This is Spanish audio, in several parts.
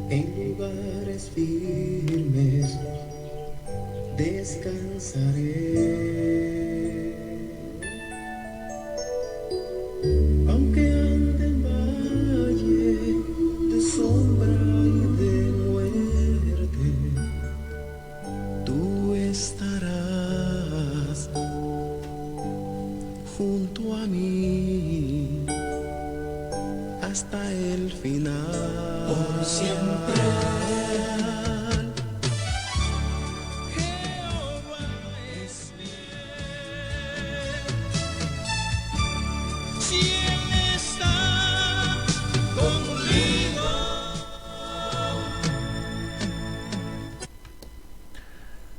en lugares firmes descansaré. Aunque ande en valle de sombra y de muerte, tú estarás junto a mí hasta el final. Por siempre. Jehová es fiel. Si Él está conmigo.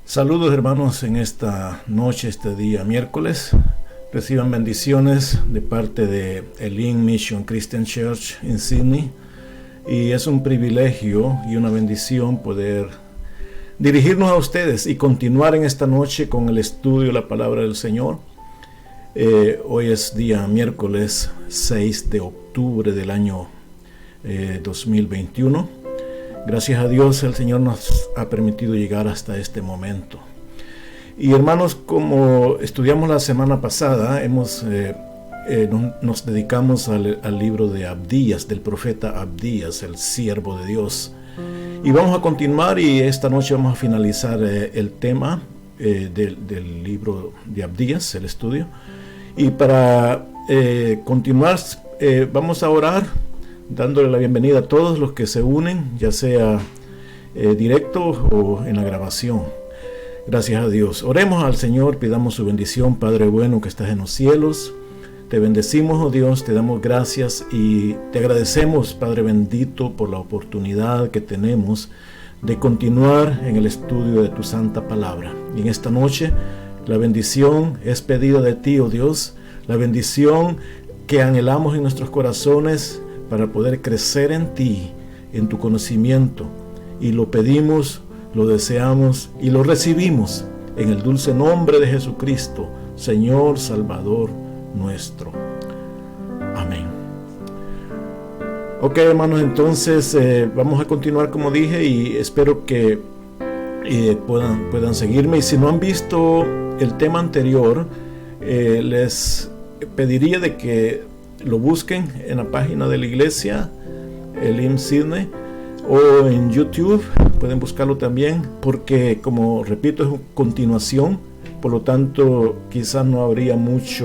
Saludos hermanos en esta noche, este día miércoles. Reciban bendiciones de parte de Elim Mission Christian Church en Sydney. Y es un privilegio y una bendición poder dirigirnos a ustedes y continuar en esta noche con el estudio de la palabra del Señor. Hoy es día miércoles 6 de octubre del año 2021. Gracias a Dios el Señor nos ha permitido llegar hasta este momento. Y hermanos, como estudiamos la semana pasada, nos dedicamos al libro de Abdías, del profeta Abdías, el siervo de Dios. Y vamos a continuar y esta noche vamos a finalizar el tema del libro de Abdías, el estudio. Y para continuar vamos a orar, dándole la bienvenida a todos los que se unen, ya sea directo o en la grabación. Gracias a Dios. Oremos al Señor, pidamos su bendición. Padre bueno que estás en los cielos, te bendecimos, oh Dios, te damos gracias y te agradecemos, Padre bendito, por la oportunidad que tenemos de continuar en el estudio de tu santa palabra. Y en esta noche la bendición es pedida de ti, oh Dios, la bendición que anhelamos en nuestros corazones para poder crecer en ti, en tu conocimiento, y lo pedimos, lo deseamos y lo recibimos en el dulce nombre de Jesucristo, Señor Salvador nuestro. Amén. Ok, hermanos, entonces vamos a continuar como dije y espero que puedan seguirme. Y si no han visto el tema anterior, les pediría de que lo busquen en la página de la iglesia, Elim Sydney, o en YouTube, pueden buscarlo también, porque como repito es una continuación, por lo tanto quizás no habría mucha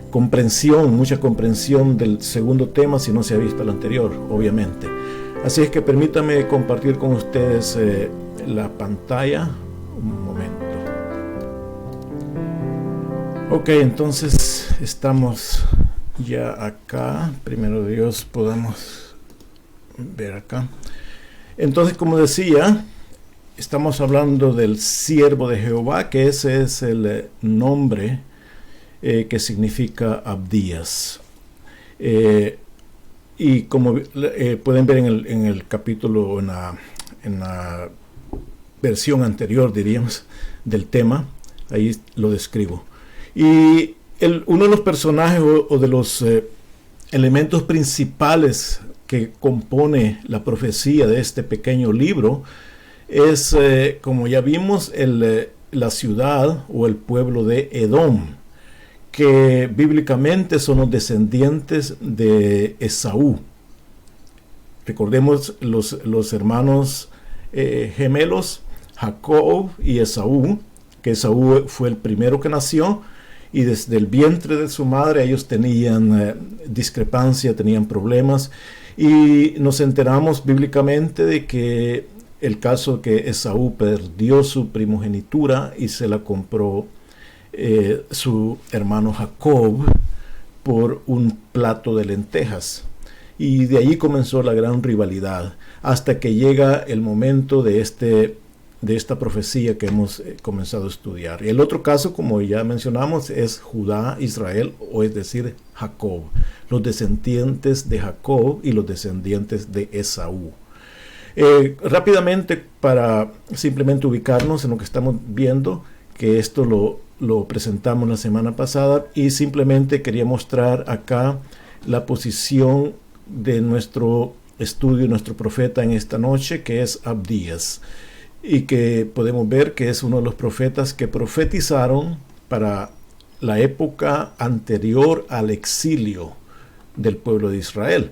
comprensión del segundo tema si no se ha visto el anterior, obviamente. Así es que permítanme compartir con ustedes la pantalla un momento. Ok, entonces estamos ya acá. Primero Dios podamos ver acá. Entonces, como decía, estamos hablando del siervo de Jehová, que ese es el nombre que significa Abdías. Y como pueden ver en el capítulo, en la versión anterior, diríamos, del tema, ahí lo describo. Y uno de los personajes o de los elementos principales que compone la profecía de este pequeño libro es, como ya vimos, la ciudad o el pueblo de Edom, que bíblicamente son los descendientes de Esaú. Recordemos los hermanos gemelos, Jacob y Esaú, que Esaú fue el primero que nació, y desde el vientre de su madre ellos tenían discrepancia, tenían problemas. Y nos enteramos bíblicamente de que el caso que Esaú perdió su primogenitura y se la compró su hermano Jacob por un plato de lentejas. Y de allí comenzó la gran rivalidad, hasta que llega el momento de esta profecía que hemos comenzado a estudiar. Y el otro caso, como ya mencionamos, es Judá, Israel, o es decir, Jacob. Los descendientes de Jacob y los descendientes de Esaú. Rápidamente, para simplemente ubicarnos en lo que estamos viendo, que esto lo presentamos la semana pasada, y simplemente quería mostrar acá la posición de nuestro estudio, nuestro profeta en esta noche, que es Abdías, y que podemos ver que es uno de los profetas que profetizaron para la época anterior al exilio del pueblo de Israel.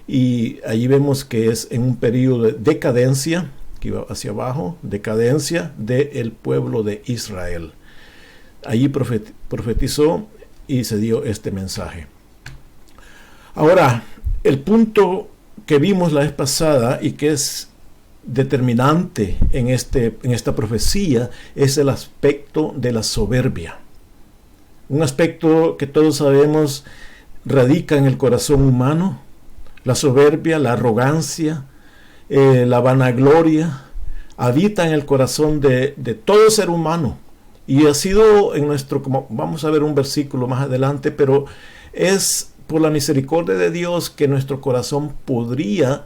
Y allí vemos que es en un periodo de decadencia, que iba hacia abajo, decadencia del pueblo de Israel. Allí profetizó y se dio este mensaje. Ahora, el punto que vimos la vez pasada y que es determinante en esta profecía es el aspecto de la soberbia. Un aspecto que todos sabemos radica en el corazón humano. La soberbia, la arrogancia, la vanagloria, habita en el corazón de todo ser humano. Y ha sido en nuestro, como vamos a ver un versículo más adelante, pero es por la misericordia de Dios que nuestro corazón podría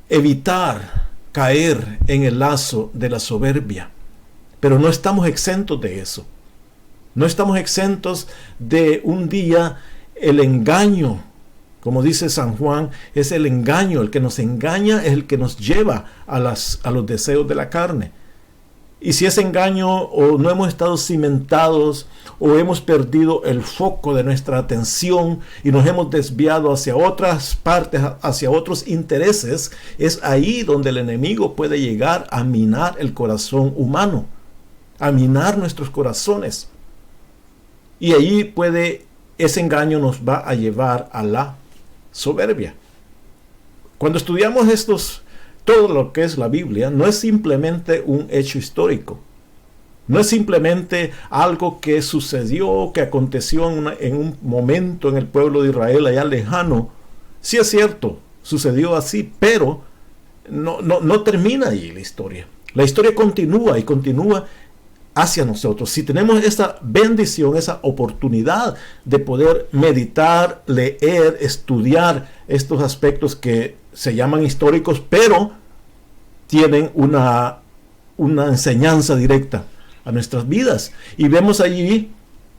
evitar caer en el lazo de la soberbia. Pero no estamos exentos de eso. No estamos exentos de un día el engaño. Como dice San Juan, es el engaño, el que nos engaña es el que nos lleva a los deseos de la carne. Y si ese engaño o no hemos estado cimentados o hemos perdido el foco de nuestra atención y nos hemos desviado hacia otras partes, hacia otros intereses, es ahí donde el enemigo puede llegar a minar el corazón humano, a minar nuestros corazones. Y allí ese engaño nos va a llevar a la soberbia. Cuando estudiamos todo lo que es la Biblia, no es simplemente un hecho histórico. No es simplemente algo que sucedió, que aconteció en un momento en el pueblo de Israel allá lejano. Sí es cierto, sucedió así, pero no termina ahí la historia. La historia continúa y continúa hacia nosotros. Si tenemos esa bendición, esa oportunidad de poder meditar, leer, estudiar estos aspectos que se llaman históricos, pero tienen una enseñanza directa a nuestras vidas. Y vemos allí,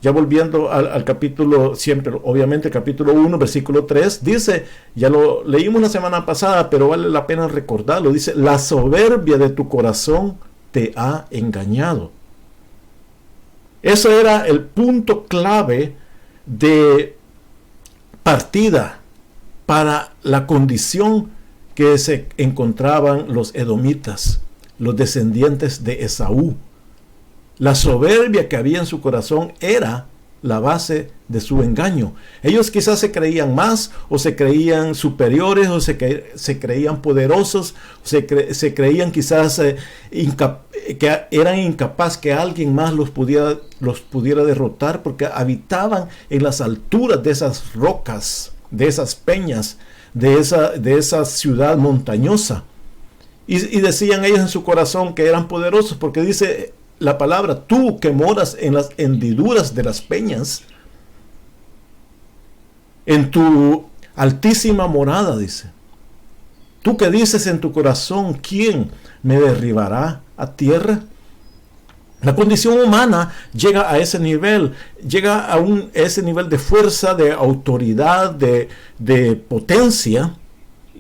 ya volviendo al capítulo, siempre, obviamente, capítulo 1, versículo 3, dice, ya lo leímos la semana pasada, pero vale la pena recordarlo, dice, la soberbia de tu corazón te ha engañado. Eso era el punto clave de partida para la condición que se encontraban los edomitas, los descendientes de Esaú. La soberbia que había en su corazón era la base de su engaño. Ellos quizás se creían más, o se creían superiores, o se creían poderosos, se creían quizás que eran incapaces que alguien más los pudiera derrotar, porque habitaban en las alturas de esas rocas, de esas peñas, de esa ciudad montañosa. Y decían ellos en su corazón que eran poderosos, porque dice la palabra, tú que moras en las hendiduras de las peñas, en tu altísima morada, dice. Tú que dices en tu corazón, ¿quién me derribará a tierra? La condición humana llega a ese nivel, llega a ese nivel de fuerza, de autoridad, de potencia.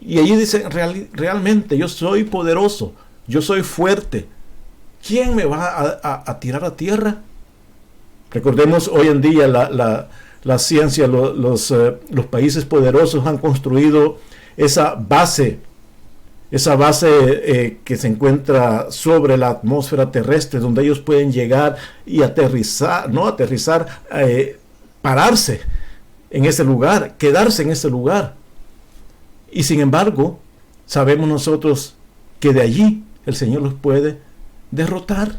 Y allí dice, realmente yo soy poderoso, yo soy fuerte. ¿Quién me va a tirar a tierra? Recordemos hoy en día la ciencia, los países poderosos han construido esa base que se encuentra sobre la atmósfera terrestre, donde ellos pueden llegar y pararse en ese lugar, quedarse en ese lugar. Y sin embargo, sabemos nosotros que de allí el Señor los puede derrotar.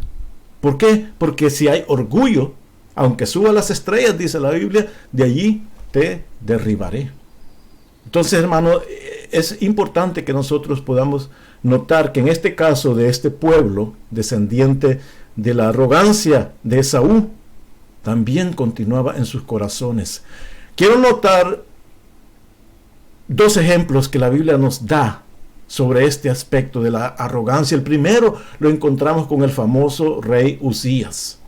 ¿Por qué? Porque si hay orgullo, aunque suba las estrellas, dice la Biblia, de allí te derribaré. Entonces, hermano, es importante que nosotros podamos notar que en este caso de este pueblo descendiente de la arrogancia de Esaú, también continuaba en sus corazones. Quiero notar dos ejemplos que la Biblia nos da sobre este aspecto de la arrogancia. El primero lo encontramos con el famoso rey Uzías.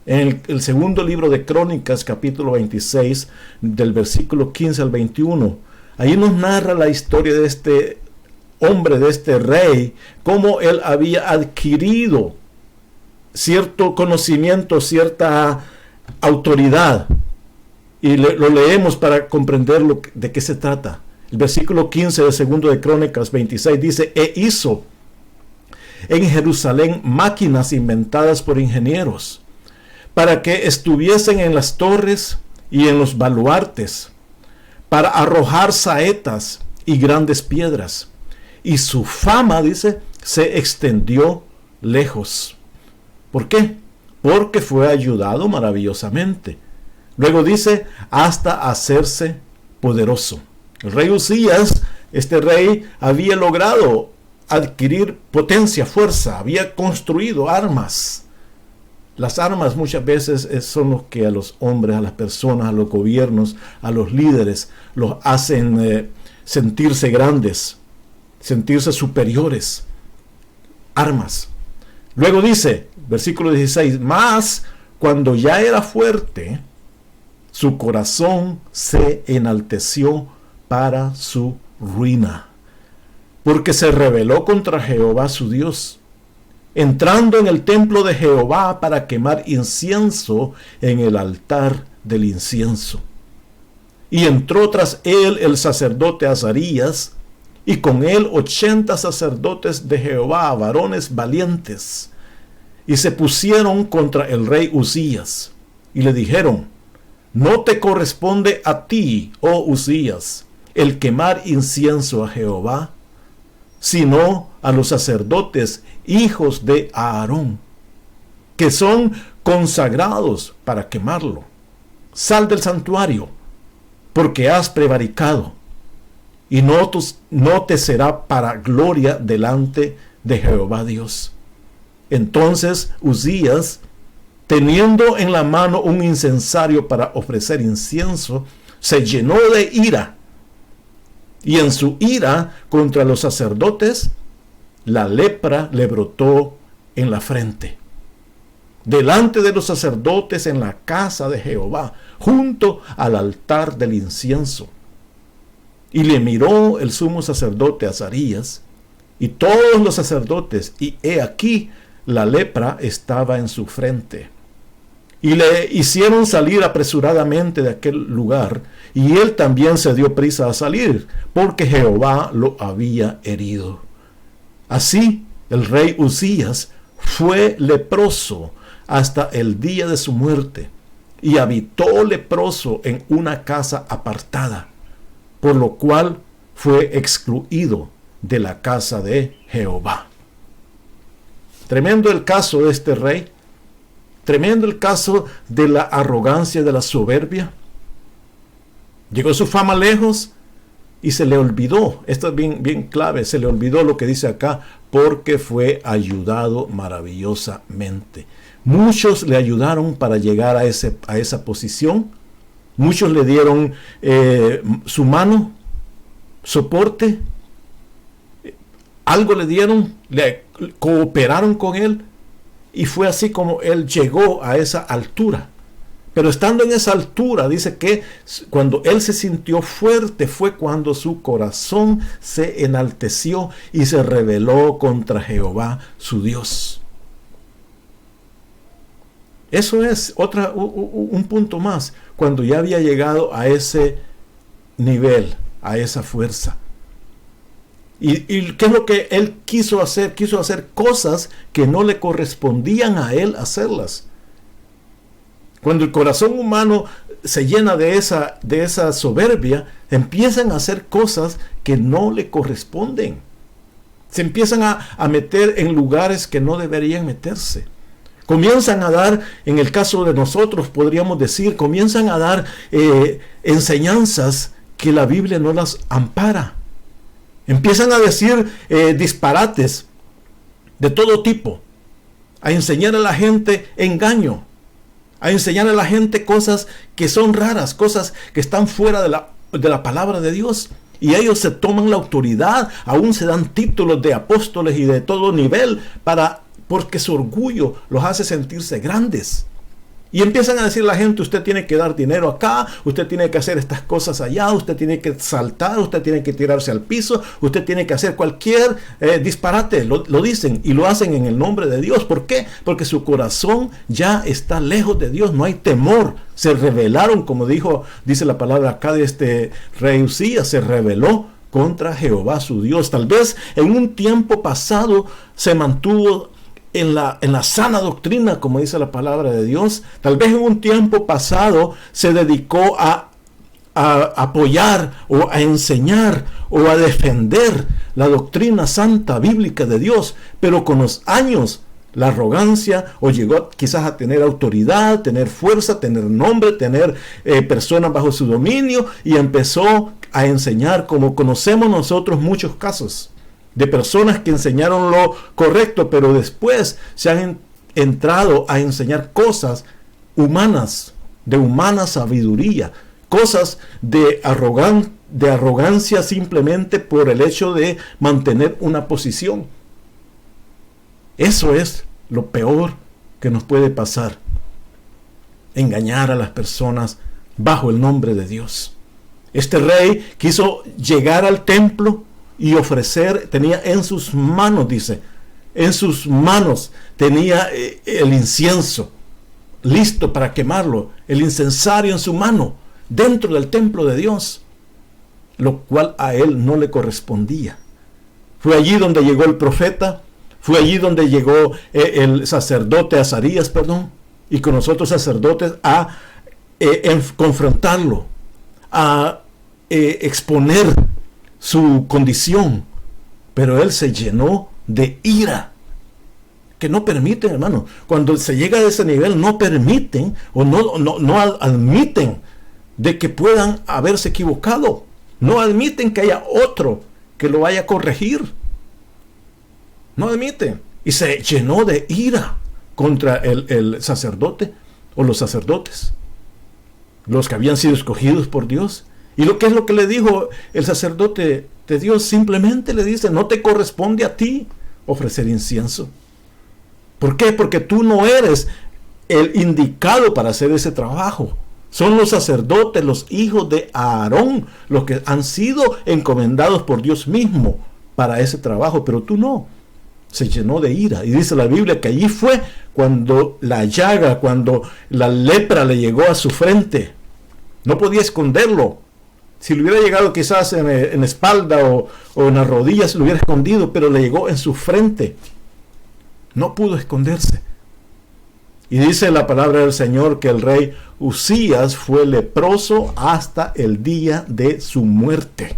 En el segundo libro de Crónicas, capítulo 26, del versículo 15 al 21, Ahí nos narra la historia de este hombre, de este rey, cómo él había adquirido cierto conocimiento, cierta autoridad. Y lo leemos para comprender de qué se trata. El versículo 15 de 2 de Crónicas 26 dice: e hizo en Jerusalén máquinas inventadas por ingenieros, para que estuviesen en las torres y en los baluartes, para arrojar saetas y grandes piedras. Y su fama, dice, se extendió lejos. ¿Por qué? Porque fue ayudado maravillosamente. Luego dice, hasta hacerse poderoso. El rey Uzías, este rey, había logrado adquirir potencia, fuerza, había construido armas. Las armas muchas veces son los que a los hombres, a las personas, a los gobiernos, a los líderes, los hacen sentirse grandes, sentirse superiores. Armas. Luego dice, versículo 16, mas cuando ya era fuerte, su corazón se enalteció para su ruina, porque se rebeló contra Jehová su Dios, entrando en el templo de Jehová para quemar incienso en el altar del incienso. Y entró tras él el sacerdote Azarías, y con él 80 sacerdotes de Jehová, varones valientes, y se pusieron contra el rey Uzías, y le dijeron: no te corresponde a ti, oh Uzías, el quemar incienso a Jehová, sino a los sacerdotes, hijos de Aarón, que son consagrados para quemarlo. Sal del santuario, porque has prevaricado, y no te será para gloria delante de Jehová Dios. Entonces Uzías, teniendo en la mano un incensario para ofrecer incienso, se llenó de ira, y en su ira contra los sacerdotes, la lepra le brotó en la frente, delante de los sacerdotes en la casa de Jehová, junto al altar del incienso. Y le miró el sumo sacerdote Azarías, y todos los sacerdotes, y he aquí, la lepra estaba en su frente. Y le hicieron salir apresuradamente de aquel lugar, y él también se dio prisa a salir, porque Jehová lo había herido. Así el rey Uzías fue leproso hasta el día de su muerte, y habitó leproso en una casa apartada, por lo cual fue excluido de la casa de Jehová. Tremendo el caso de este rey. Tremendo el caso de la arrogancia, de la soberbia. Llegó su fama lejos y se le olvidó. Esto es bien clave. Se le olvidó lo que dice acá, porque fue ayudado maravillosamente. Muchos le ayudaron para llegar a esa posición. Muchos le dieron su mano, soporte. Algo le dieron, le cooperaron con él. Y fue así como él llegó a esa altura. Pero estando en esa altura, dice que cuando él se sintió fuerte fue cuando su corazón se enalteció y se rebeló contra Jehová su Dios. Eso es un punto más, cuando ya había llegado a ese nivel, a esa fuerza. ¿Y qué es lo que él quiso hacer? Quiso hacer cosas que no le correspondían a él hacerlas. Cuando el corazón humano se llena de esa soberbia, empiezan a hacer cosas que no le corresponden. Se empiezan a meter en lugares que no deberían meterse. Comienzan a dar, en el caso de nosotros podríamos decir, comienzan a dar enseñanzas que la Biblia no las ampara. Empiezan a decir disparates de todo tipo, a enseñar a la gente engaño, a enseñar a la gente cosas que son raras, cosas que están fuera de la palabra de Dios. Y ellos se toman la autoridad, aún se dan títulos de apóstoles y de todo nivel, porque su orgullo los hace sentirse grandes. Y empiezan a decir a la gente, usted tiene que dar dinero acá, usted tiene que hacer estas cosas allá, usted tiene que saltar, usted tiene que tirarse al piso, usted tiene que hacer cualquier disparate. Lo dicen y lo hacen en el nombre de Dios. ¿Por qué? Porque su corazón ya está lejos de Dios, no hay temor. Se rebelaron, como dice la palabra acá de este rey Usías, se rebeló contra Jehová su Dios. Tal vez en un tiempo pasado se mantuvo en la sana doctrina, como dice la palabra de Dios. Tal vez en un tiempo pasado se dedicó a apoyar o a enseñar o a defender la doctrina santa bíblica de Dios, pero con los años la arrogancia, o llegó quizás a tener autoridad, tener fuerza, tener nombre, tener personas bajo su dominio, y empezó a enseñar, como conocemos nosotros muchos casos de personas que enseñaron lo correcto, pero después se han entrado a enseñar cosas humanas, de humana sabiduría, cosas de arrogancia simplemente por el hecho de mantener una posición. Eso es lo peor que nos puede pasar, engañar a las personas bajo el nombre de Dios. Este rey quiso llegar al templo y ofrecer, tenía en sus manos, dice, en sus manos tenía el incienso listo para quemarlo, el incensario en su mano, dentro del templo de Dios, lo cual a él no le correspondía. Fue allí donde llegó el profeta, fue allí donde llegó el sacerdote Azarías, y con nosotros sacerdotes a confrontarlo, a exponer su condición, pero él se llenó de ira, que no permiten, hermano, cuando se llega a ese nivel, no permiten o no admiten de que puedan haberse equivocado, no admiten que haya otro que lo vaya a corregir, no admiten, y se llenó de ira contra el sacerdote o los sacerdotes, los que habían sido escogidos por Dios. ¿Y qué es lo que le dijo el sacerdote de Dios? Simplemente le dice, no te corresponde a ti ofrecer incienso. ¿Por qué? Porque tú no eres el indicado para hacer ese trabajo. Son los sacerdotes, los hijos de Aarón, los que han sido encomendados por Dios mismo para ese trabajo, pero tú no. Se llenó de ira. Y dice la Biblia que allí fue cuando la llaga, cuando la lepra le llegó a su frente. No podía esconderlo. Si le hubiera llegado quizás en la espalda o en las rodillas, lo hubiera escondido, pero le llegó en su frente. No pudo esconderse. Y dice la palabra del Señor que el rey Usías fue leproso hasta el día de su muerte.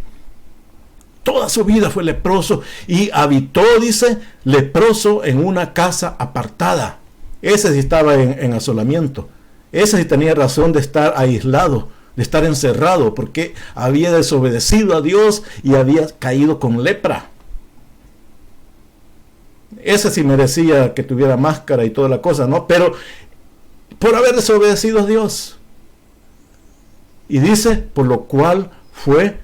Toda su vida fue leproso y habitó, dice, leproso en una casa apartada. Ese sí estaba en asolamiento. Ese sí tenía razón de estar aislado, de estar encerrado, porque había desobedecido a Dios y había caído con lepra. Ese sí merecía que tuviera máscara y toda la cosa, ¿no? Pero por haber desobedecido a Dios. Y dice, por lo cual fue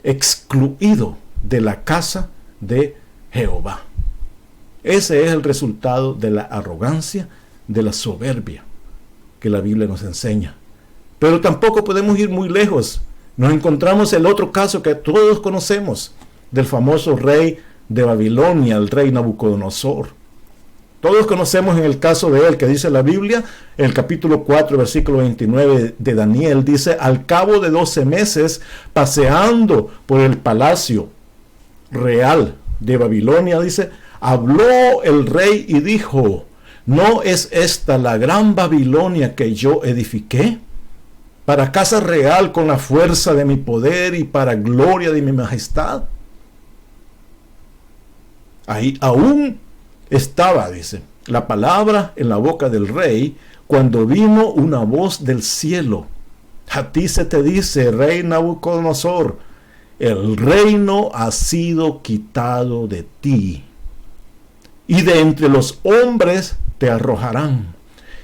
excluido de la casa de Jehová. Ese es el resultado de la arrogancia, de la soberbia que la Biblia nos enseña. Pero tampoco podemos ir muy lejos. Nos encontramos el otro caso que todos conocemos, del famoso rey de Babilonia, el rey Nabucodonosor. Todos conocemos en el caso de él, que dice la Biblia, en el capítulo 4, versículo 29 de Daniel, dice, al cabo de 12 meses, paseando por el palacio real de Babilonia, dice, habló el rey y dijo, ¿no es esta la gran Babilonia que yo edifiqué? Para casa real con la fuerza de mi poder y para gloria de mi majestad. Ahí aún estaba, dice, la palabra en la boca del rey, cuando vino una voz del cielo. A ti se te dice, rey Nabucodonosor, el reino ha sido quitado de ti, y de entre los hombres te arrojarán,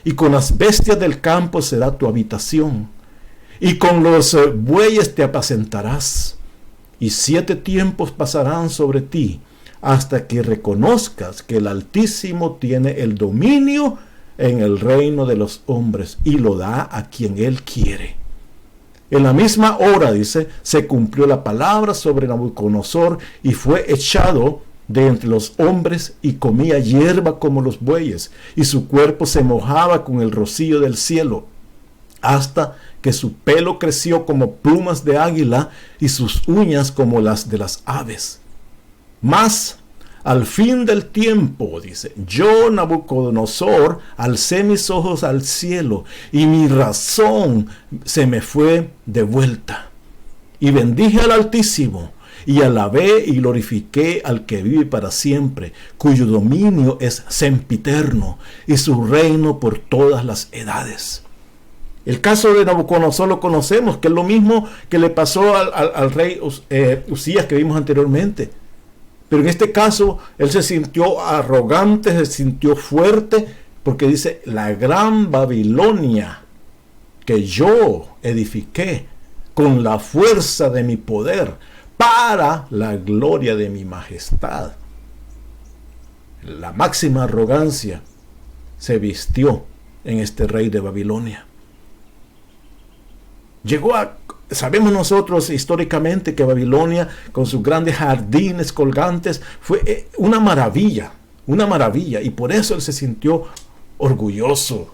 y con las bestias del campo será tu habitación, y con los bueyes te apacentarás, y 7 tiempos pasarán sobre ti, hasta que reconozcas que el Altísimo tiene el dominio en el reino de los hombres y lo da a quien él quiere. En la misma hora, dice, se cumplió la palabra sobre Nabucodonosor y fue echado de entre los hombres y comía hierba como los bueyes, y su cuerpo se mojaba con el rocío del cielo, hasta que su pelo creció como plumas de águila y sus uñas como las de las aves. Mas al fin del tiempo, dice, yo, Nabucodonosor, alcé mis ojos al cielo y mi razón se me fue de vuelta. Y bendije al Altísimo y alabé y glorifiqué al que vive para siempre, cuyo dominio es sempiterno y su reino por todas las edades. El caso de Nabucodonosor lo conocemos, que es lo mismo que le pasó al rey Usías que vimos anteriormente. Pero en este caso, él se sintió arrogante, se sintió fuerte, porque dice, la gran Babilonia que yo edifiqué con la fuerza de mi poder para la gloria de mi majestad. La máxima arrogancia se vistió en este rey de Babilonia. Sabemos nosotros históricamente que Babilonia, con sus grandes jardines colgantes, fue una maravilla, y por eso él se sintió orgulloso.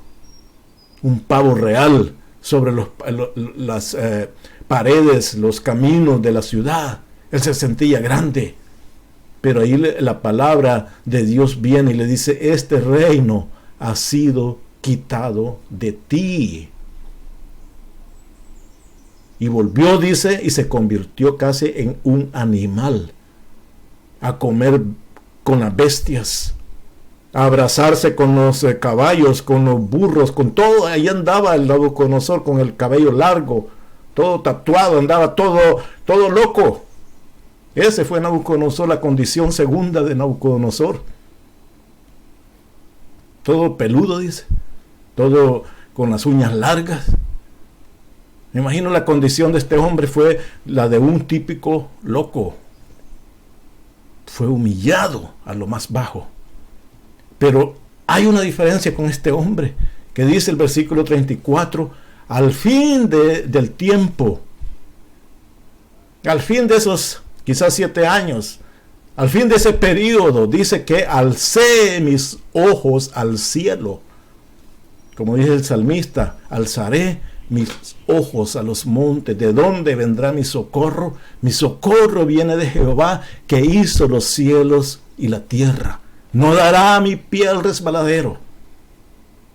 Un pavo real sobre las paredes, los caminos de la ciudad. Él se sentía grande. Pero ahí la palabra de Dios viene y le dice, este reino ha sido quitado de ti. Y volvió, dice, y se convirtió casi en un animal, a comer con las bestias, a abrazarse con los caballos, con los burros, con todo. Ahí andaba el Nabucodonosor con el cabello largo, todo tatuado, andaba todo loco. Ese fue Nabucodonosor, la condición segunda de Nabucodonosor. Todo peludo, dice, todo con las uñas largas. Me imagino la condición de este hombre fue la de un típico loco. Fue humillado a lo más bajo. Pero hay una diferencia con este hombre, que dice el versículo 34, al fin del tiempo, al fin de esos quizás 7 años, al fin de ese periodo, dice que alcé mis ojos al cielo. Como dice el salmista, alzaré mis ojos a los montes. ¿De dónde vendrá mi socorro? Mi socorro viene de Jehová, que hizo los cielos y la tierra. No dará a mi pie al resbaladero.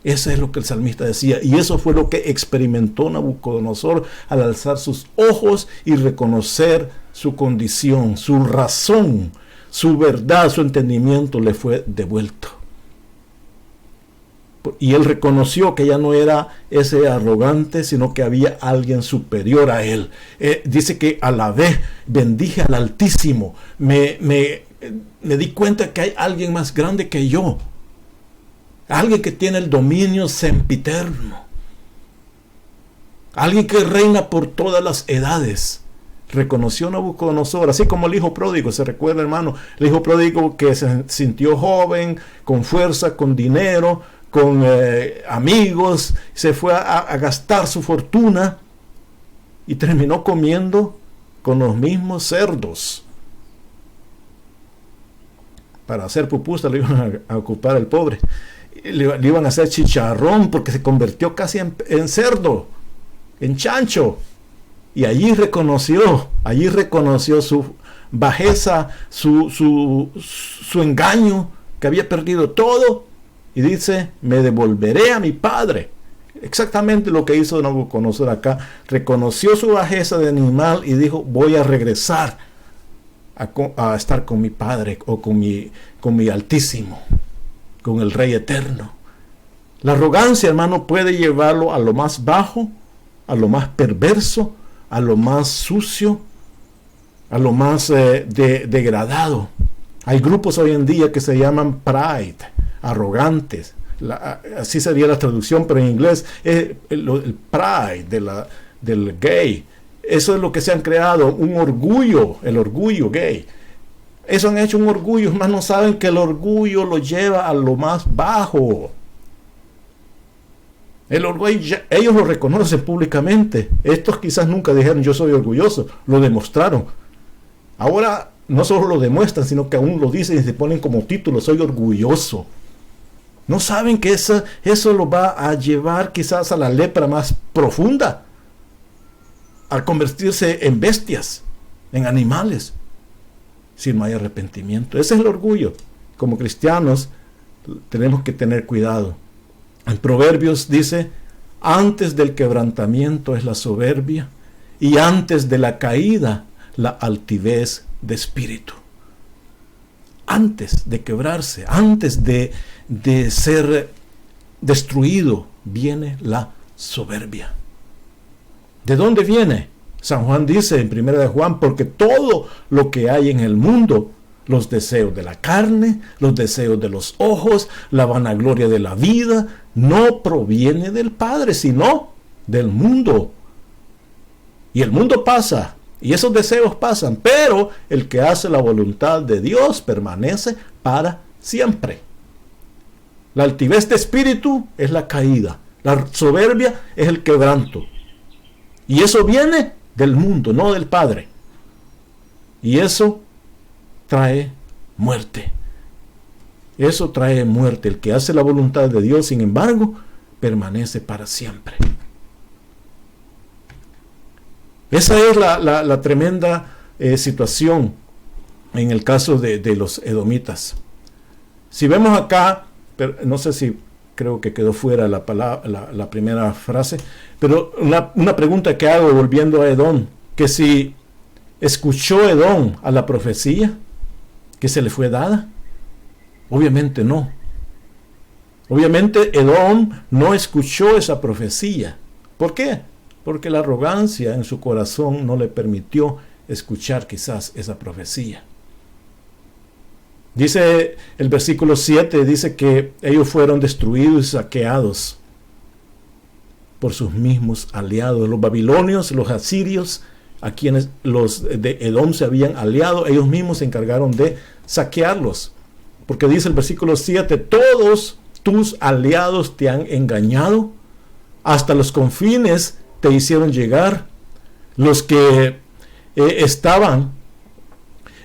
Eso es lo que el salmista decía, y eso fue lo que experimentó Nabucodonosor al alzar sus ojos y reconocer su condición, su razón, su verdad, su entendimiento le fue devuelto. Y él reconoció que ya no era ese arrogante, sino que había alguien superior a él. Dice que alabé, bendije al Altísimo. Me di cuenta que hay alguien más grande que yo. Alguien que tiene el dominio sempiterno. Alguien que reina por todas las edades. Reconoció Nabucodonosor, así como el hijo pródigo. Se recuerda, hermano, el hijo pródigo que se sintió joven, con fuerza, con dinero, con amigos, se fue a gastar su fortuna y terminó comiendo con los mismos cerdos. Para hacer pupusa le iban a ocupar al pobre, le iban a hacer chicharrón porque se convirtió casi en cerdo, en chancho. Y allí reconoció su bajeza, su engaño, que había perdido todo. Y dice, me devolveré a mi padre. Exactamente lo que hizo Nabucodonosor acá. Reconoció su bajeza de animal y dijo, voy a regresar a estar con mi padre o con mi Altísimo, con el Rey eterno. La arrogancia, hermano, puede llevarlo a lo más bajo, a lo más perverso, a lo más sucio, a lo más degradado. Hay grupos hoy en día que se llaman pride, arrogantes, así sería la traducción, pero en inglés es el pride del gay. Eso es lo que se han creado, un orgullo, el orgullo gay. Eso han hecho un orgullo, más no saben que el orgullo lo lleva a lo más bajo. El orgullo, ellos lo reconocen públicamente. Estos quizás nunca dijeron yo soy orgulloso, lo demostraron. Ahora no solo lo demuestran, sino que aún lo dicen y se ponen como título, soy orgulloso. No saben que eso lo va a llevar quizás a la lepra más profunda, a convertirse en bestias, en animales, si no hay arrepentimiento. Ese es el orgullo. Como cristianos tenemos que tener cuidado. En Proverbios dice, antes del quebrantamiento es la soberbia y antes de la caída la altivez de espíritu. Antes de quebrarse, antes de ser destruido, viene la soberbia. ¿De dónde viene? San Juan dice en 1 de Juan, porque todo lo que hay en el mundo, los deseos de la carne, los deseos de los ojos, la vanagloria de la vida, no proviene del Padre, sino del mundo. Y el mundo pasa, y esos deseos pasan, pero el que hace la voluntad de Dios permanece para siempre. La altivez de espíritu es la caída, la soberbia es el quebranto. Y eso viene del mundo, no del Padre. Y eso trae muerte. Eso trae muerte. El que hace la voluntad de Dios, sin embargo, permanece para siempre. Esa es la tremenda situación en el caso de los edomitas. Si vemos acá, pero no sé si creo que quedó fuera la primera frase, pero una pregunta que hago volviendo a Edom, que si escuchó Edom a la profecía que se le fue dada. Obviamente no. Obviamente Edom no escuchó esa profecía. ¿Por qué? Porque la arrogancia en su corazón no le permitió escuchar quizás esa profecía. Dice el versículo 7, dice que ellos fueron destruidos y saqueados por sus mismos aliados. Los babilonios, los asirios, a quienes los de Edom se habían aliado, ellos mismos se encargaron de saquearlos. Porque dice el versículo 7, todos tus aliados te han engañado, hasta los confines te hicieron llegar. Los que estaban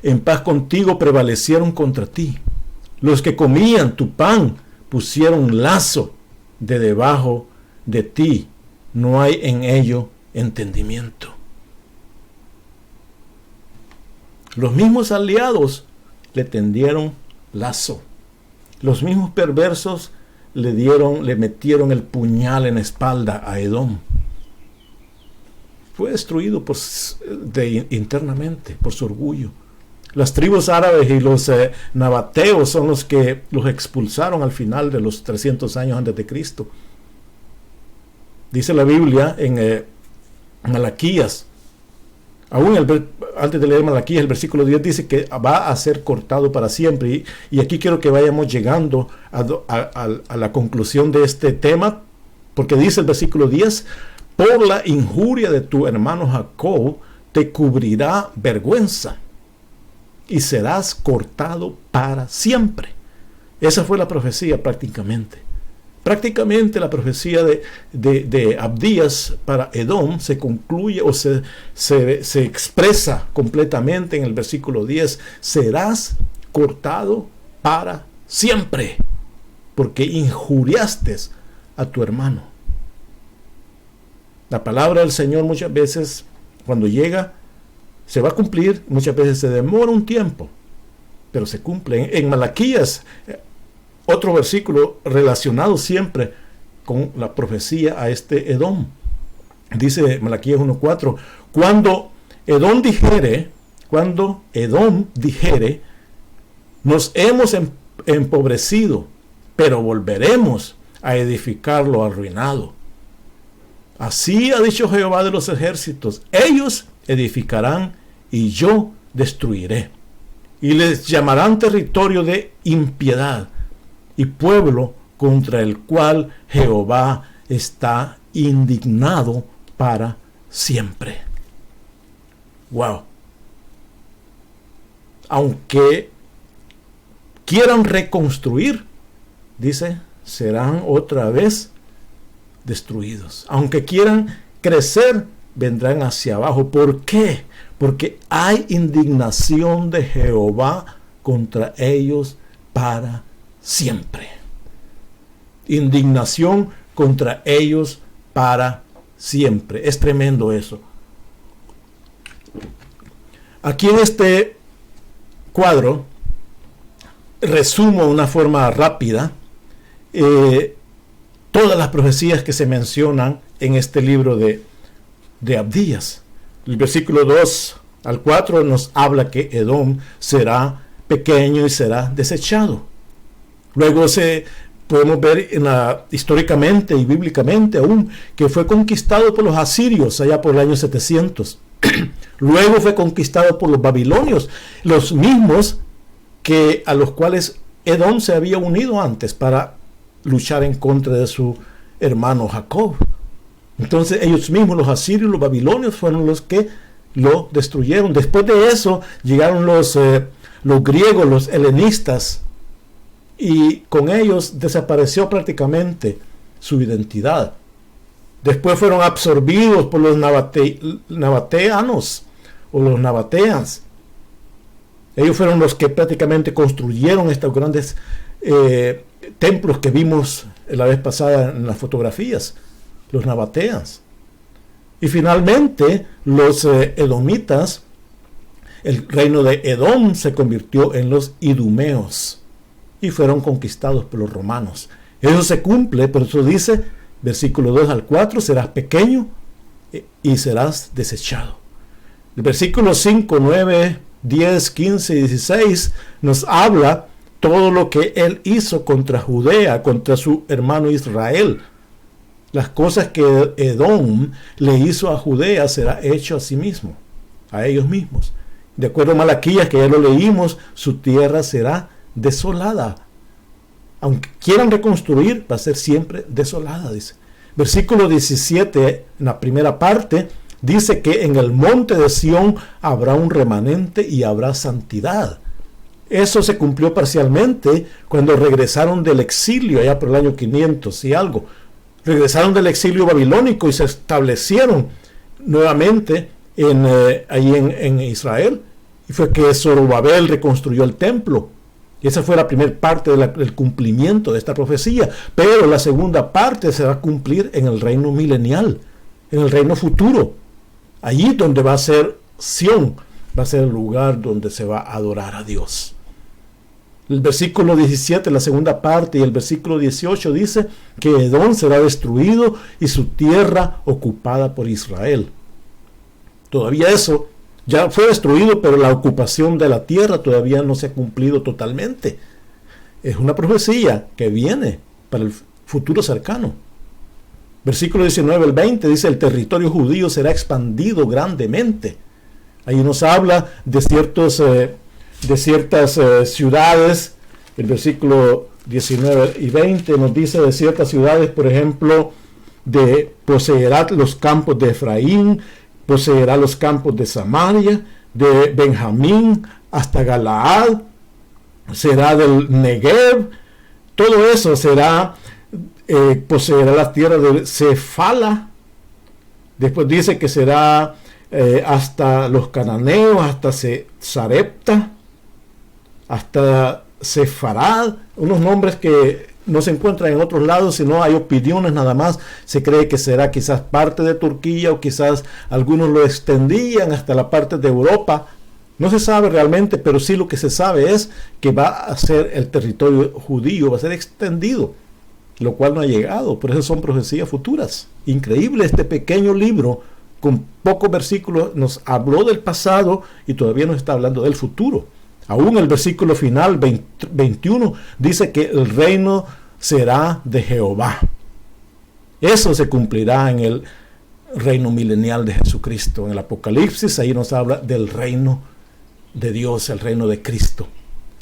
en paz contigo prevalecieron contra ti. Los que comían tu pan pusieron lazo de debajo de ti. No hay en ello entendimiento. Los mismos aliados le tendieron lazo. Los mismos perversos le metieron el puñal en la espalda a Edom. Fue destruido internamente por su orgullo. Las tribus árabes y los nabateos son los que los expulsaron al final de los 300 años antes de Cristo. Dice la Biblia en Malaquías, antes de leer Malaquías, el versículo 10 dice que va a ser cortado para siempre. Y aquí quiero que vayamos llegando a la conclusión de este tema, porque dice el versículo 10, por la injuria de tu hermano Jacob te cubrirá vergüenza y serás cortado para siempre. Esa fue la profecía prácticamente. Prácticamente la profecía de Abdías para Edom se concluye o se expresa completamente en el versículo 10. Serás cortado para siempre, porque injuriaste a tu hermano. La palabra del Señor muchas veces, cuando llega, se va a cumplir, muchas veces se demora un tiempo, pero se cumple. En Malaquías, otro versículo relacionado siempre con la profecía a este Edom. Dice Malaquías 1:4, cuando Edom dijere, nos hemos empobrecido, pero volveremos a edificarlo arruinado. Así ha dicho Jehová de los ejércitos, ellos edificarán y yo destruiré. Y les llamarán territorio de impiedad y pueblo contra el cual Jehová está indignado para siempre. Wow. Aunque quieran reconstruir, dice, serán otra vez destruidos. Aunque quieran crecer, vendrán hacia abajo. ¿Por qué? Porque hay indignación de Jehová contra ellos para siempre. Indignación contra ellos para siempre. Es tremendo eso. Aquí en este cuadro resumo de una forma rápida todas las profecías que se mencionan en este libro de Abdías. El versículo 2 al 4 nos habla que Edom será pequeño y será desechado. Luego podemos ver históricamente y bíblicamente aún que fue conquistado por los asirios allá por el año 700. Luego fue conquistado por los babilonios, los mismos a los cuales Edom se había unido antes para luchar en contra de su hermano Jacob. Entonces ellos mismos, los asirios, los babilonios, fueron los que lo destruyeron. Después de eso llegaron los griegos, los helenistas, y con ellos desapareció prácticamente su identidad. Después fueron absorbidos por los nabateanos o los nabateans. Ellos fueron los que prácticamente construyeron estos grandes templos que vimos la vez pasada en las fotografías, los nabateans. Y finalmente los edomitas, el reino de Edom se convirtió en los idumeos y fueron conquistados por los romanos. Eso se cumple, por eso dice, versículo 2 al 4, serás pequeño y serás desechado. El versículo 5, 9, 10, 15 y 16 nos habla todo lo que él hizo contra Judea, contra su hermano Israel. Las cosas que Edom le hizo a Judea será hecho a sí mismo, a ellos mismos. De acuerdo a Malaquías, que ya lo leímos, su tierra será desolada. Aunque quieran reconstruir, va a ser siempre desolada, dice. Versículo 17, en la primera parte, dice que en el monte de Sión habrá un remanente y habrá santidad. Eso se cumplió parcialmente cuando regresaron del exilio, allá por el año 500 y algo. Regresaron del exilio babilónico y se establecieron nuevamente ahí en Israel. Y fue que Zorobabel reconstruyó el templo. Y esa fue la primera parte del cumplimiento de esta profecía. Pero la segunda parte se va a cumplir en el reino milenial, en el reino futuro. Allí donde va a ser Sión, va a ser el lugar donde se va a adorar a Dios. El versículo 17, la segunda parte, y el versículo 18 dice que Edom será destruido y su tierra ocupada por Israel. Todavía eso ya fue destruido, pero la ocupación de la tierra todavía no se ha cumplido totalmente. Es una profecía que viene para el futuro cercano. Versículo 19 al 20 dice: el territorio judío será expandido grandemente. Ahí nos habla de ciertas ciudades. El versículo 19 y 20 nos dice de ciertas ciudades, por ejemplo, poseerá los campos de Efraín, poseerá los campos de Samaria, de Benjamín hasta Galaad, será del Negev. Todo eso será, poseerá la tierra de Cefala. Después dice que será hasta los cananeos, hasta Sarepta, hasta Sefarad, unos nombres que no se encuentran en otros lados, sino hay opiniones nada más. Se cree que será quizás parte de Turquía, o quizás algunos lo extendían hasta la parte de Europa. No se sabe realmente, pero sí lo que se sabe es que va a ser el territorio judío, va a ser extendido, lo cual no ha llegado. Por eso son profecías futuras. Increíble, este pequeño libro con pocos versículos nos habló del pasado y todavía nos está hablando del futuro. Aún el versículo final 21 dice que el reino será de Jehová. Eso se cumplirá en el reino milenial de Jesucristo. En el Apocalipsis ahí nos habla del reino de Dios, el reino de Cristo.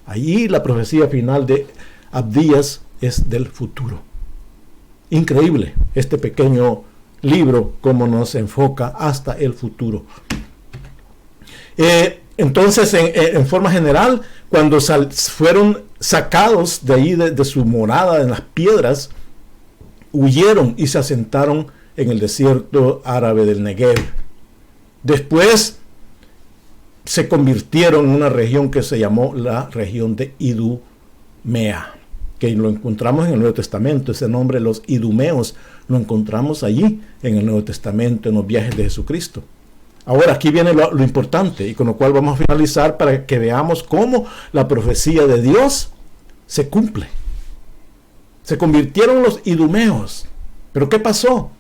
Allí la profecía final de Abdías es del futuro. Increíble este pequeño libro, cómo nos enfoca hasta el futuro. Entonces, en forma general, cuando fueron sacados de ahí, de su morada en las piedras, huyeron y se asentaron en el desierto árabe del Negev. Después se convirtieron en una región que se llamó la región de Idumea, que lo encontramos en el Nuevo Testamento. Ese nombre, los idumeos, lo encontramos allí en el Nuevo Testamento, en los viajes de Jesucristo. Ahora aquí viene lo importante, y con lo cual vamos a finalizar para que veamos cómo la profecía de Dios se cumple. Se convirtieron los idumeos. ¿Pero qué pasó?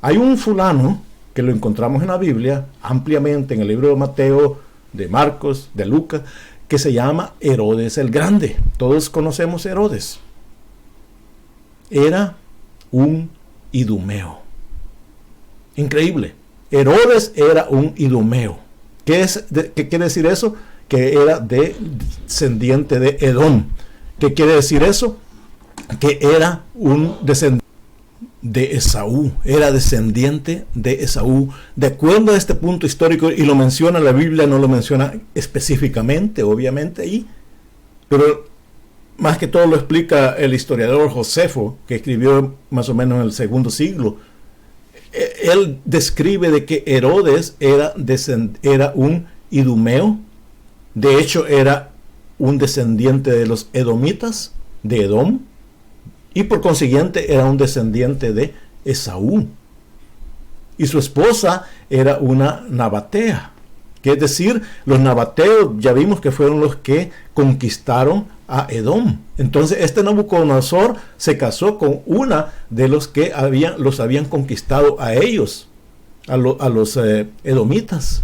Hay un fulano que lo encontramos en la Biblia ampliamente, en el libro de Mateo, de Marcos, de Lucas, que se llama Herodes el Grande. Todos conocemos a Herodes. Era un idumeo. Increíble. Herodes era un idumeo. ¿Qué quiere decir eso? Que era descendiente de Edom. ¿Qué quiere decir eso? Que era un descendiente de Esaú, era descendiente de Esaú. De acuerdo a este punto histórico, y lo menciona la Biblia, no lo menciona específicamente, obviamente, ahí, pero más que todo lo explica el historiador Josefo, que escribió más o menos en el segundo siglo. Él describe de que Herodes era un idumeo. De hecho, era un descendiente de los edomitas, de Edom, y por consiguiente era un descendiente de Esaú. Y su esposa era una nabatea, que es decir, los nabateos ya vimos que fueron los que conquistaron a Edom. Entonces este Nabucodonosor se casó con una de los que los habían conquistado a ellos, a los edomitas.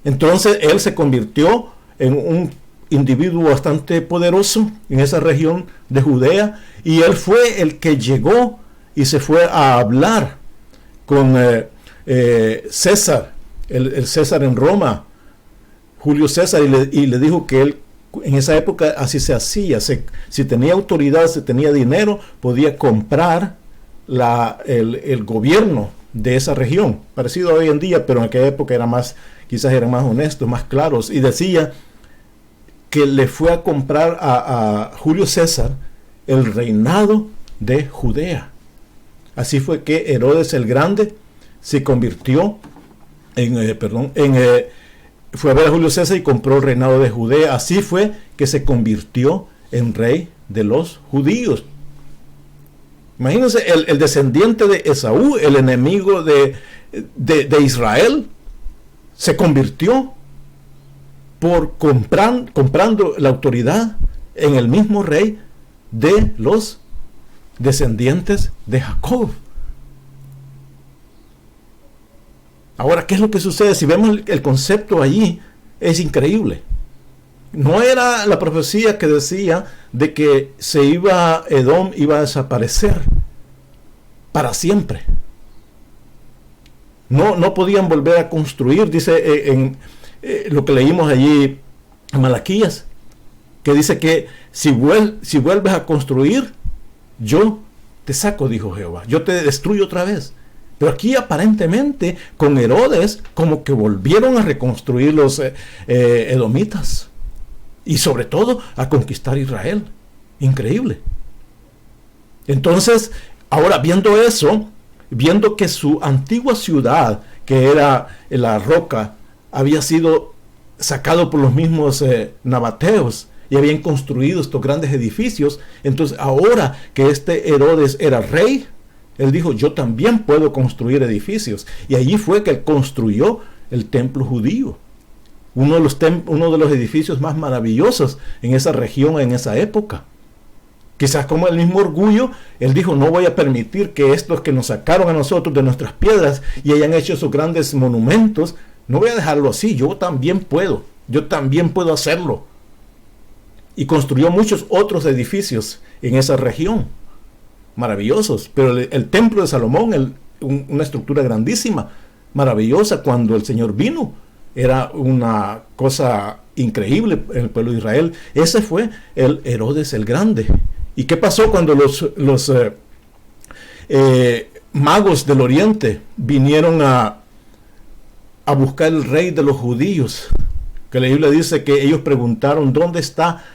Entonces él se convirtió en un individuo bastante poderoso en esa región de Judea, y él fue el que llegó y se fue a hablar con César, el César en Roma, Julio César, y le dijo que él en esa época así se hacía. Si tenía autoridad, si tenía dinero, podía comprar el gobierno de esa región, parecido a hoy en día, pero en aquella época quizás eran más honestos, más claros, y decía que le fue a comprar a Julio César el reinado de Judea. Así fue que Herodes el Grande se convirtió fue a ver a Julio César y compró el reinado de Judea. Así fue que se convirtió en rey de los judíos. Imagínense, el descendiente de Esaú, el enemigo de Israel, se convirtió por comprando la autoridad en el mismo rey de los descendientes de Jacob. Ahora, ¿qué es lo que sucede? Si vemos el concepto allí, es increíble. No era la profecía que decía de que Edom iba a desaparecer para siempre. No podían volver a construir, dice en lo que leímos allí en Malaquías, que dice que si vuelves a construir, yo te saco, dijo Jehová, yo te destruyo otra vez. Pero aquí aparentemente con Herodes como que volvieron a reconstruir los edomitas, y sobre todo a conquistar Israel. Increíble. Entonces, ahora viendo eso, viendo que su antigua ciudad, que era la roca, había sido sacado por los mismos nabateos y habían construido estos grandes edificios, entonces ahora que este Herodes era rey, él dijo, yo también puedo construir edificios. Y allí fue que él construyó el templo judío, uno de los edificios más maravillosos en esa región, en esa época. Quizás como el mismo orgullo, él dijo, no voy a permitir que estos que nos sacaron a nosotros de nuestras piedras y hayan hecho esos grandes monumentos, no voy a dejarlo así, yo también puedo hacerlo. Y construyó muchos otros edificios en esa región, maravillosos. Pero el templo de Salomón, una estructura grandísima, maravillosa, cuando el Señor vino, era una cosa increíble en el pueblo de Israel. Ese fue el Herodes el Grande. ¿Y qué pasó cuando los magos del oriente vinieron a buscar el rey de los judíos? Que la Biblia dice que ellos preguntaron, ¿dónde está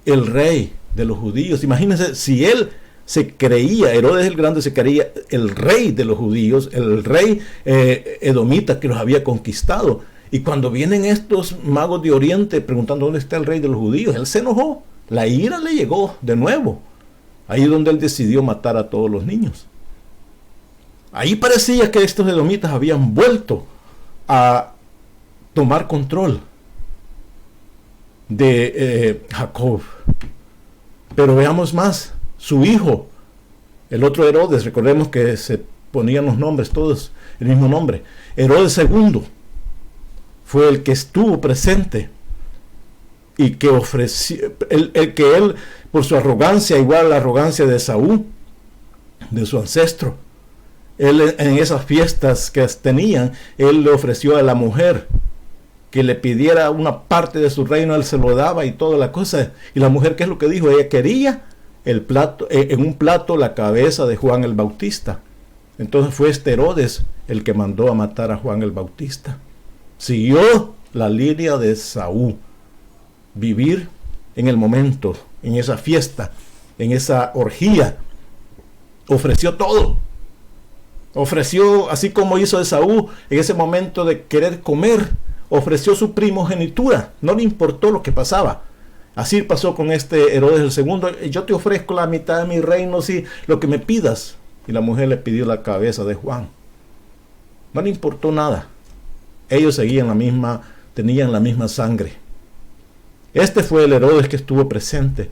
el rey de los judíos? Imagínense, si él se creía, Herodes el Grande se creía el rey de los judíos, el rey edomita que los había conquistado. Y cuando vienen estos magos de Oriente preguntando dónde está el rey de los judíos, él se enojó, la ira le llegó de nuevo. Ahí es donde él decidió matar a todos los niños. Ahí parecía que estos edomitas habían vuelto a tomar control de Jacob. Pero veamos más, su hijo, el otro Herodes, recordemos que se ponían los nombres todos, el mismo nombre, Herodes II, fue el que estuvo presente y que ofreció, el que él, por su arrogancia, igual a la arrogancia de Saúl, de su ancestro, él en esas fiestas que tenían, él le ofreció a la mujer que le pidiera una parte de su reino, él se lo daba y toda la cosa. Y la mujer, ¿qué es lo que dijo? Ella quería el plato, en un plato la cabeza de Juan el Bautista. Entonces fue este Herodes el que mandó a matar a Juan el Bautista. Siguió la línea de Saúl. Vivir en el momento, en esa fiesta, en esa orgía. Ofreció todo. Ofreció, así como hizo Esaú en ese momento de querer comer, ofreció su primogenitura, no le importó lo que pasaba. Así pasó con este Herodes el II. Yo te ofrezco la mitad de mi reino, si lo que me pidas. Y la mujer le pidió la cabeza de Juan. No le importó nada. Ellos seguían tenían la misma sangre. Este fue el Herodes que estuvo presente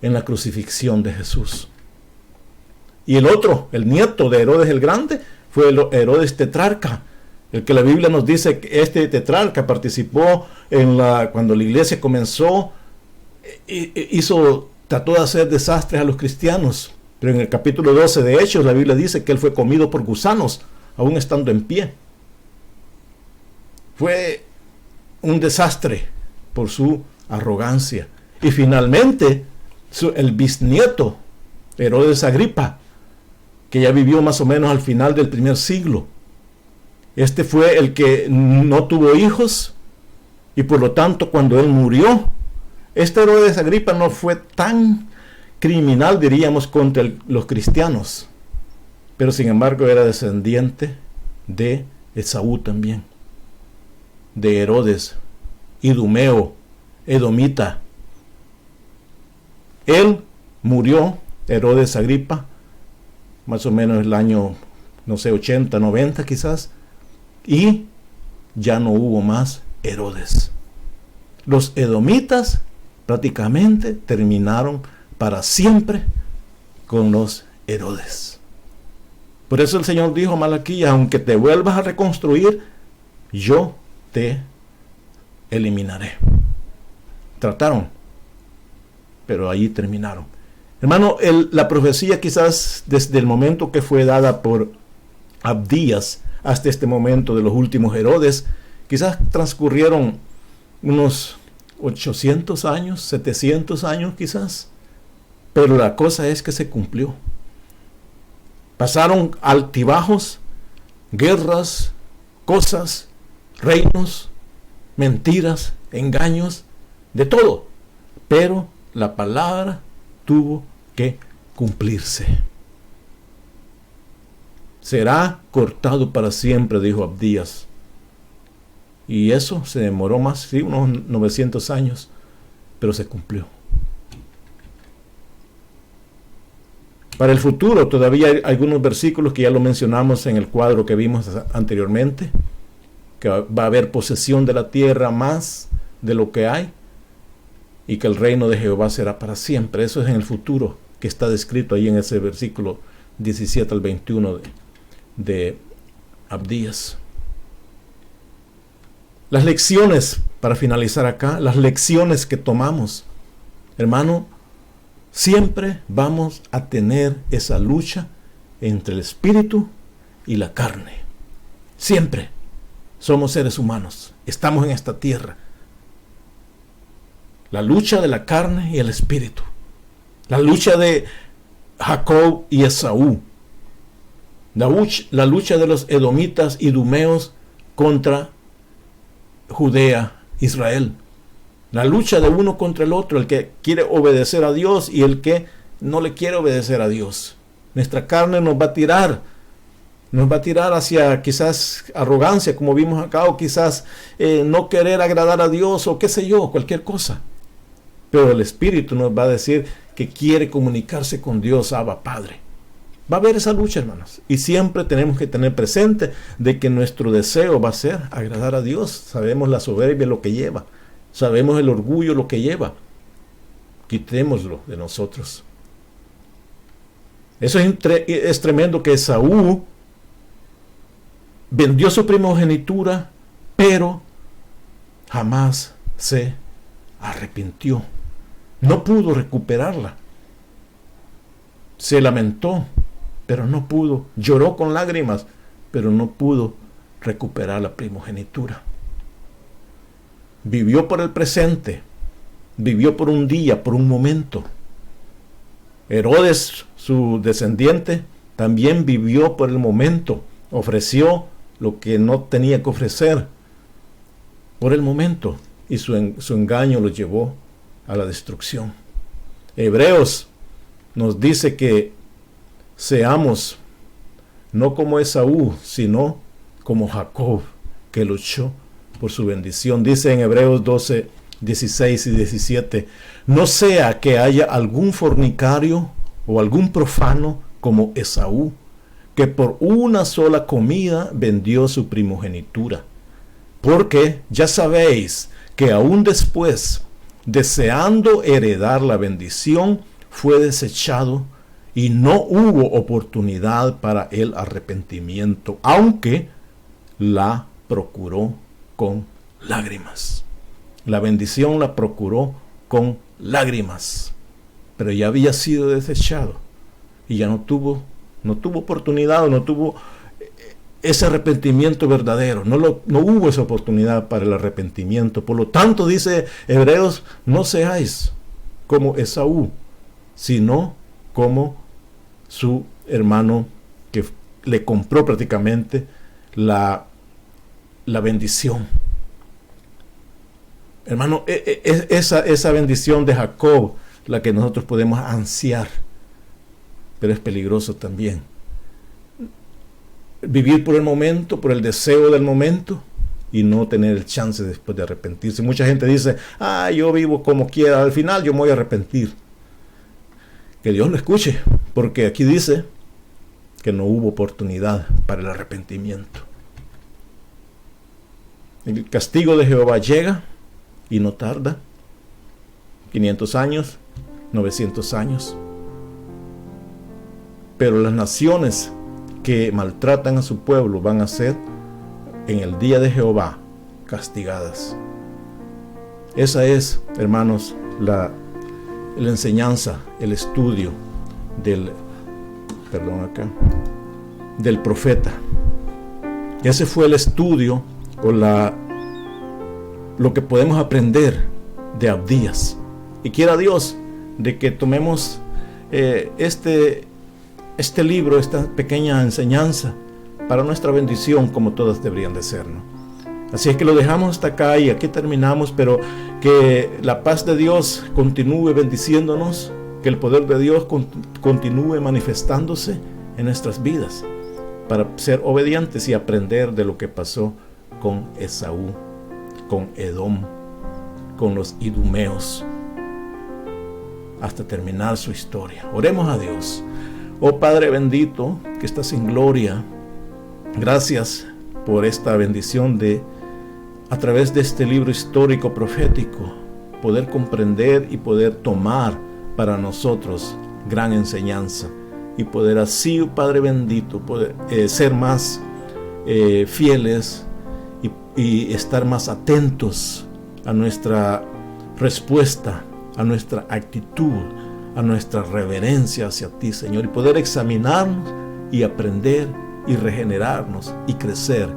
en la crucifixión de Jesús. Y el otro, el nieto de Herodes el Grande, fue el Herodes tetrarca, el que la Biblia nos dice que este tetrarca participó cuando la iglesia comenzó, trató de hacer desastres a los cristianos. Pero en el capítulo 12 de Hechos, la Biblia dice que él fue comido por gusanos, aún estando en pie. Fue un desastre por su arrogancia. Y finalmente, el bisnieto, Herodes Agripa, que ya vivió más o menos al final del primer siglo. Este fue el que no tuvo hijos y por lo tanto cuando él murió, este Herodes Agripa no fue tan criminal, diríamos, contra los cristianos, pero sin embargo era descendiente de Esaú también, de Herodes, idumeo, edomita. Él murió, Herodes Agripa, más o menos el año, 80, 90 quizás, y ya no hubo más Herodes. Los edomitas prácticamente terminaron para siempre con los Herodes. Por eso el Señor dijo a Malaquías, aunque te vuelvas a reconstruir, yo te eliminaré. Trataron, pero allí terminaron. Hermano, la profecía quizás desde el momento que fue dada por Abdías hasta este momento de los últimos Herodes, quizás transcurrieron unos 800 años, 700 años quizás, pero la cosa es que se cumplió. Pasaron altibajos, guerras, cosas, reinos, mentiras, engaños, de todo, pero la palabra tuvo que cumplirse. Será cortado para siempre, dijo Abdías. Y eso se demoró más, sí, unos 900 años, pero se cumplió. Para el futuro todavía hay algunos versículos que ya lo mencionamos en el cuadro que vimos anteriormente, que va a haber posesión de la tierra más de lo que hay, y que el reino de Jehová será para siempre. Eso es en el futuro, que está descrito ahí en ese versículo 17 al 21 de Abdías. Las lecciones, para finalizar acá, las lecciones que tomamos, hermano, siempre vamos a tener esa lucha entre el espíritu y la carne. Siempre. Somos seres humanos, estamos en esta tierra. La lucha de la carne y el espíritu. La lucha de Jacob y Esaú. La lucha de los edomitas y idumeos contra Judea, Israel. La lucha de uno contra el otro, el que quiere obedecer a Dios y el que no le quiere obedecer a Dios. Nuestra carne nos va a tirar hacia quizás arrogancia, como vimos acá, o quizás no querer agradar a Dios, o qué sé yo, cualquier cosa. Pero el Espíritu nos va a decir que quiere comunicarse con Dios, Abba Padre. Va a haber esa lucha, hermanos, y siempre tenemos que tener presente de que nuestro deseo va a ser agradar a Dios. Sabemos la soberbia lo que lleva, sabemos el orgullo lo que lleva. Quitémoslo de nosotros. Eso es tremendo, que Esaú vendió su primogenitura, pero jamás se arrepintió. No pudo recuperarla. Se lamentó, pero no pudo. Lloró con lágrimas, pero no pudo recuperar la primogenitura. Vivió por el presente, vivió por un día, por un momento. Herodes, su descendiente, también vivió por el momento. Ofreció lo que no tenía que ofrecer por el momento, y su engaño lo llevó a la destrucción. Hebreos nos dice que seamos no como Esaú, sino como Jacob, que luchó por su bendición. Dice en Hebreos 12, 16 y 17, no sea que haya algún fornicario o algún profano como Esaú, que por una sola comida vendió su primogenitura. Porque ya sabéis que aún después, deseando heredar la bendición, fue desechado y no hubo oportunidad para el arrepentimiento, aunque la procuró con lágrimas. La bendición la procuró con lágrimas, pero ya había sido desechado y ya no tuvo oportunidad, no tuvo ese arrepentimiento verdadero, no hubo esa oportunidad para el arrepentimiento. Por lo tanto, dice Hebreos, no seáis como Esaú, sino como su hermano, que le compró prácticamente la bendición. Hermano, esa bendición de Jacob, la que nosotros podemos ansiar, pero es peligroso también. Vivir por el momento, por el deseo del momento, y no tener el chance después de arrepentirse. Mucha gente dice, yo vivo como quiera, al final yo me voy a arrepentir. Que Dios lo escuche, porque aquí dice que no hubo oportunidad para el arrepentimiento. El castigo de Jehová llega y no tarda. 500 años, 900 años. Pero las naciones que maltratan a su pueblo van a ser en el día de Jehová castigadas. Esa es, hermanos, la enseñanza, el estudio del profeta. Ese fue el estudio o lo que podemos aprender de Abdías. Y quiera Dios de que tomemos este libro, esta pequeña enseñanza, para nuestra bendición, como todas deberían de ser, ¿no? Así es que lo dejamos hasta acá y aquí terminamos, pero que la paz de Dios continúe bendiciéndonos, que el poder de Dios continúe manifestándose en nuestras vidas, para ser obedientes y aprender de lo que pasó con Esaú, con Edom, con los idumeos, hasta terminar su historia. Oremos a Dios. Oh Padre bendito, que estás en gloria, gracias por esta bendición de, a través de este libro histórico profético, poder comprender y poder tomar para nosotros gran enseñanza, y poder así, Padre bendito, poder ser más fieles y estar más atentos a nuestra respuesta, a nuestra actitud, a nuestra reverencia hacia ti, Señor, y poder examinarnos y aprender y regenerarnos y crecer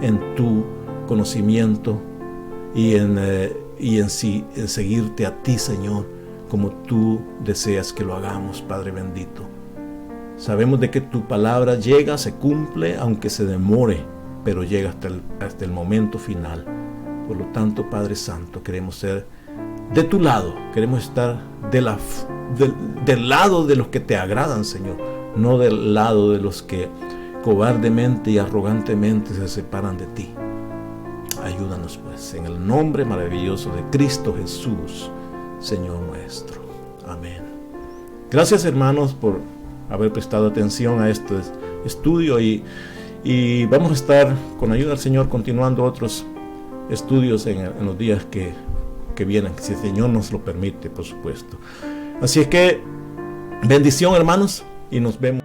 en tu conocimiento y en seguirte a ti, Señor, como tú deseas que lo hagamos, Padre bendito. Sabemos de que tu palabra llega, se cumple, aunque se demore, pero llega hasta el momento final. Por lo tanto, Padre Santo, queremos ser de tu lado, queremos estar del lado de los que te agradan, Señor, no del lado de los que cobardemente y arrogantemente se separan de ti. Ayúdanos pues, en el nombre maravilloso de Cristo Jesús, Señor nuestro. Amén. Gracias, hermanos, por haber prestado atención a este estudio y vamos a estar, con ayuda del Señor, continuando otros estudios en los días que vienen, si el Señor nos lo permite, por supuesto. Así es que bendición, hermanos, y nos vemos.